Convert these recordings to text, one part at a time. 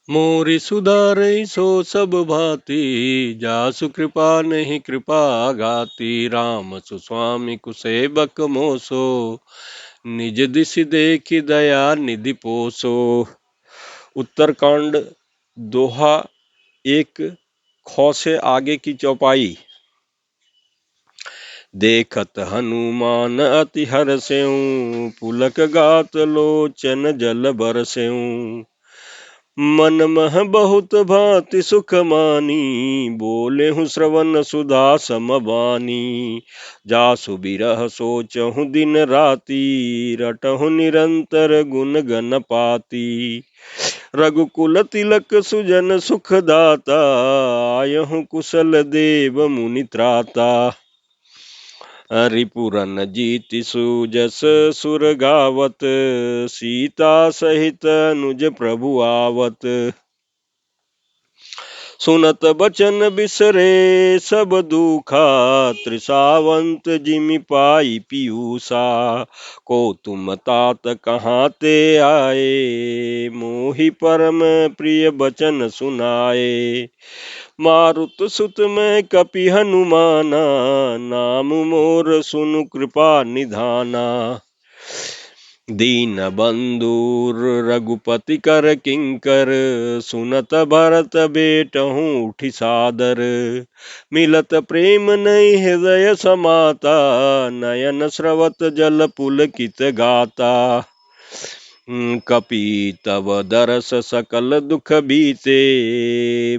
मोरि सुधारै सो सब भांति, जासु कृपा नहीं कृपा घाती। राम सुस्वामी कुसेबक मोसो, निज दिशि देखि दया निधि पोसो। उत्तरकांड दोहा एक खौ से आगे की चौपाई। देखत हनुमान अति हरषेउ, पुलक गात लोचन जल बरसेउ। मन मह बहुत भांति सुख मानी, बोलेहु श्रवण सुधा समबानी। जासु बिरह सोचहु दिन राति, रटहु निरंतर गुण गण पाती। रघुकुल तिलक सुजन सुख दाता, आयहु कुशल देव मुनि त्राता। रिपुरन जीति सुजस सुर गावत, सीता सहित अनुज प्रभु आवत। सुनत बचन बिसरे सब दुखा, त्रिसावंत जिमि पाई पियूसा। को तुम तात कहाँ ते आए, मोहि परम प्रिय बचन सुनाए। मारुत सुत मैं कपि हनुमाना, नाम मोर सुनु कृपा निधाना। दीन बंधु रघुपति कर किंकर, सुनत भरत बेटहु उठि सादर। मिलत प्रेम नहीं हृदय समाता, नयन स्रवत जल पुलकित गाता। कपि तब दरस सकल दुख बीते,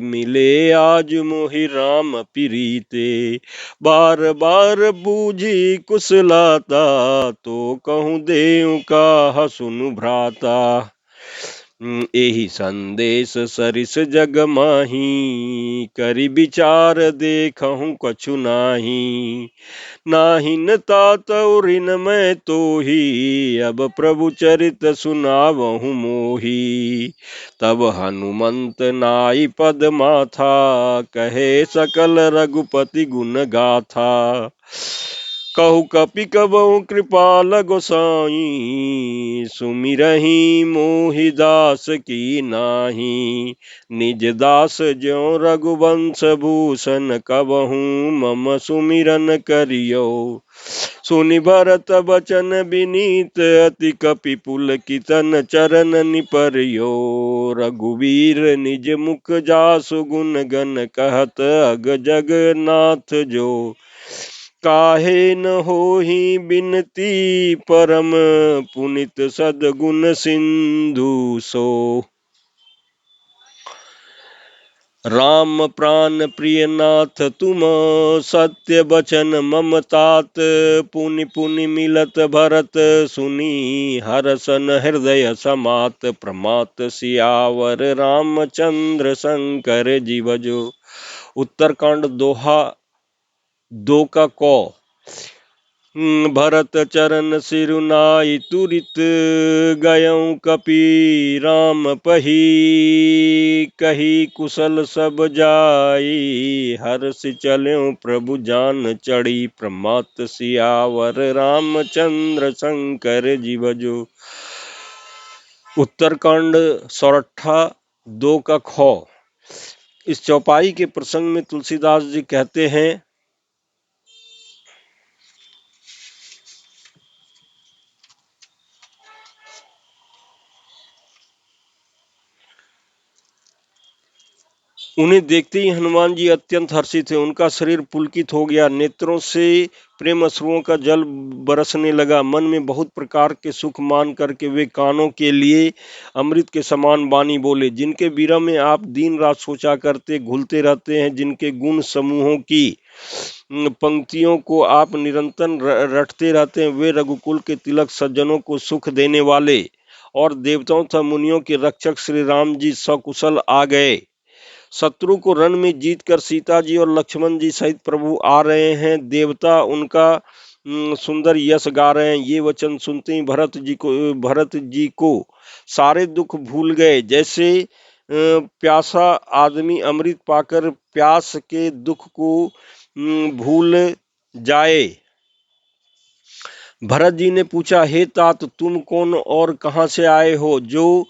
मिले आज मोहि राम प्रीते। बार बार बूझी कुशलाता, तो कहूँ देव का सुनु भ्राता। एहि संदेश सरिस जग माही, करि विचार देखहु कछु नाही। नाहिन तात ऋण मैं तोही, अब प्रभु चरित सुनावहु मोही। तब हनुमंत नाई पद माथा, कहे सकल रघुपति गुण गाथा। कहु कपि कबहु कृपाल गोसाई, सुमिरहि मोहि दास की नाही। निज दास ज्यों रघुवंश भूषण, कबहु मम सुमिरन करियो। सुनि भरत बचन विनीत, अति कपि पुलकितन चरण निपरियो। रघुवीर निज मुख जासु गुण गण कहत, अग जगन्नाथ जो। काहे न होहि बिनती परम, पुनित सद्गुण सिंधु सो। राम प्राण प्रिय नाथ तुम, सत्य बचन मम तात। पुनि पुनि मिलत भरत सुनी, हरसन हृदय समात। प्रमात सियावर रामचंद्र शंकर जीव जो। उत्तरकांड दोहा दो का कौ। भरत चरण सिरुनाई तुरित, गयऊँ कपि राम पही। कही कुशल सब जाई, हर्ष चल्यों प्रभु जान चढ़ी। प्रमात सियावर रामचंद्र शंकर जीव जो। उत्तरकांड सौरठा दो का खौ। इस चौपाई के प्रसंग में तुलसीदास जी कहते हैं, उन्हें देखते ही हनुमान जी अत्यंत हर्षित थे। उनका शरीर पुलकित हो गया, नेत्रों से प्रेम अश्रुओं का जल बरसने लगा। मन में बहुत प्रकार के सुख मान करके वे कानों के लिए अमृत के समान वाणी बोले। जिनके विरह में आप दिन रात सोचा करते, घुलते रहते हैं, जिनके गुण समूहों की पंक्तियों को आप निरंतर रटते रहते हैं, वे रघुकुल के तिलक सज्जनों को सुख देने वाले और देवताओं तथा मुनियों के रक्षक श्री राम जी सकुशल आ गए। शत्रु को रण में जीतकर सीता जी और लक्ष्मण जी सहित प्रभु आ रहे हैं। देवता उनका सुंदर यश गा रहे हैं। ये वचन सुनते ही भरत जी को सारे दुख भूल गए। जैसे प्यासा आदमी अमृत पाकर प्यास के दुख को भूल जाए। भरत जी ने पूछा, हे तात तुम कौन और कहां से आए हो, जो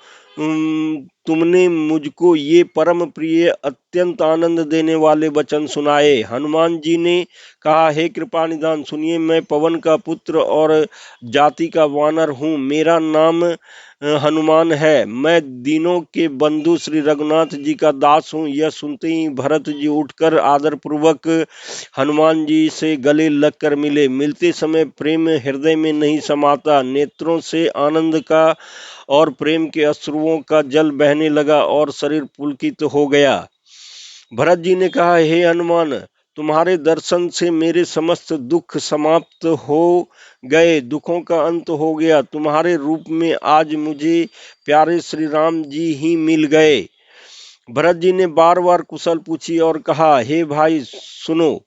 तुमने मुझको ये परम प्रिय अत्यंत आनंद देने वाले वचन सुनाए। हनुमान जी ने कहा, हे कृपा निधान सुनिए, मैं पवन का पुत्र और जाति का वानर हूँ। मेरा नाम हनुमान है। मैं दीनों के बंधु श्री रघुनाथ जी का दास हूँ। यह सुनते ही भरत जी उठकर आदर पूर्वक हनुमान जी से गले लगकर मिले। मिलते समय प्रेम हृदय में नहीं समाता, नेत्रों से आनंद का और प्रेम के अश्रुओं का जल बहने लगा और शरीर पुलकित हो गया। भरत जी ने कहा, हे हनुमान, तुम्हारे दर्शन से मेरे समस्त दुख समाप्त हो गए, दुखों का अंत हो गया। तुम्हारे रूप में आज मुझे प्यारे श्री राम जी ही मिल गए। भरत जी ने बार बार कुशल पूछी और कहा, हे भाई सुनो,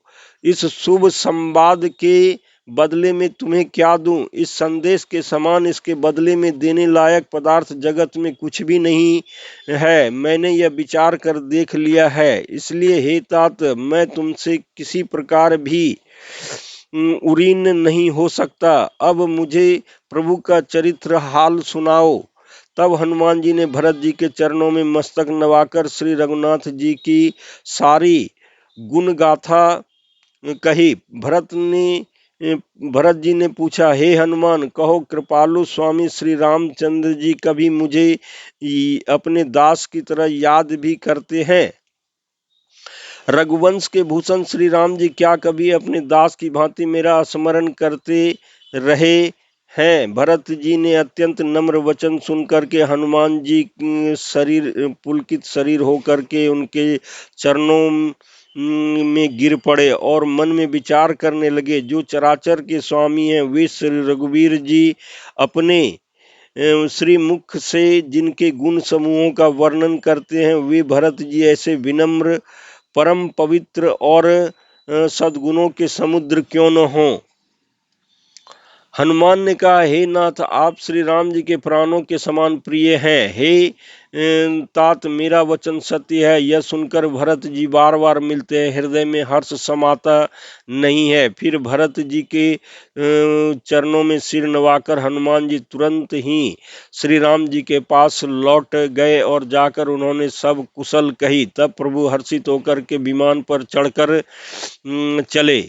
इस शुभ संवाद के बदले में तुम्हें क्या दूं? इस संदेश के समान इसके बदले में देने लायक पदार्थ जगत में कुछ भी नहीं है। मैंने यह विचार कर देख लिया है। इसलिए हे तात, मैं तुमसे किसी प्रकार भी उरीन नहीं हो सकता। अब मुझे प्रभु का चरित्र हाल सुनाओ। तब हनुमान जी ने भरत जी के चरणों में मस्तक नवाकर श्री रघुनाथ जी की सारी गुण गाथा कही। भरत जी ने पूछा, हे हनुमान, कहो कृपालु स्वामी श्री रामचंद्र जी कभी मुझे अपने दास की तरह याद भी करते हैं? रघुवंश के भूषण श्री राम जी क्या कभी अपने दास की भांति मेरा स्मरण करते रहे हैं? भरत जी ने अत्यंत नम्र वचन सुनकर के हनुमान जी शरीर पुलकित शरीर होकर के उनके चरणों में गिर पड़े और मन में विचार करने लगे, जो चराचर के स्वामी हैं वे श्री रघुवीर जी अपने श्री मुख से जिनके गुण समूहों का वर्णन करते हैं, वे भरत जी ऐसे विनम्र, परम पवित्र और सद्गुणों के समुद्र क्यों न हों? हनुमान ने कहा, हे नाथ, आप श्री राम जी के प्राणों के समान प्रिय हैं। हे तात, मेरा वचन सत्य है। यह सुनकर भरत जी बार बार मिलते हैं, हृदय में हर्ष समाता नहीं है। फिर भरत जी के चरणों में सिर नवाकर हनुमान जी तुरंत ही श्री राम जी के पास लौट गए और जाकर उन्होंने सब कुशल कही। तब प्रभु हर्षित होकर के विमान पर चढ़कर चले।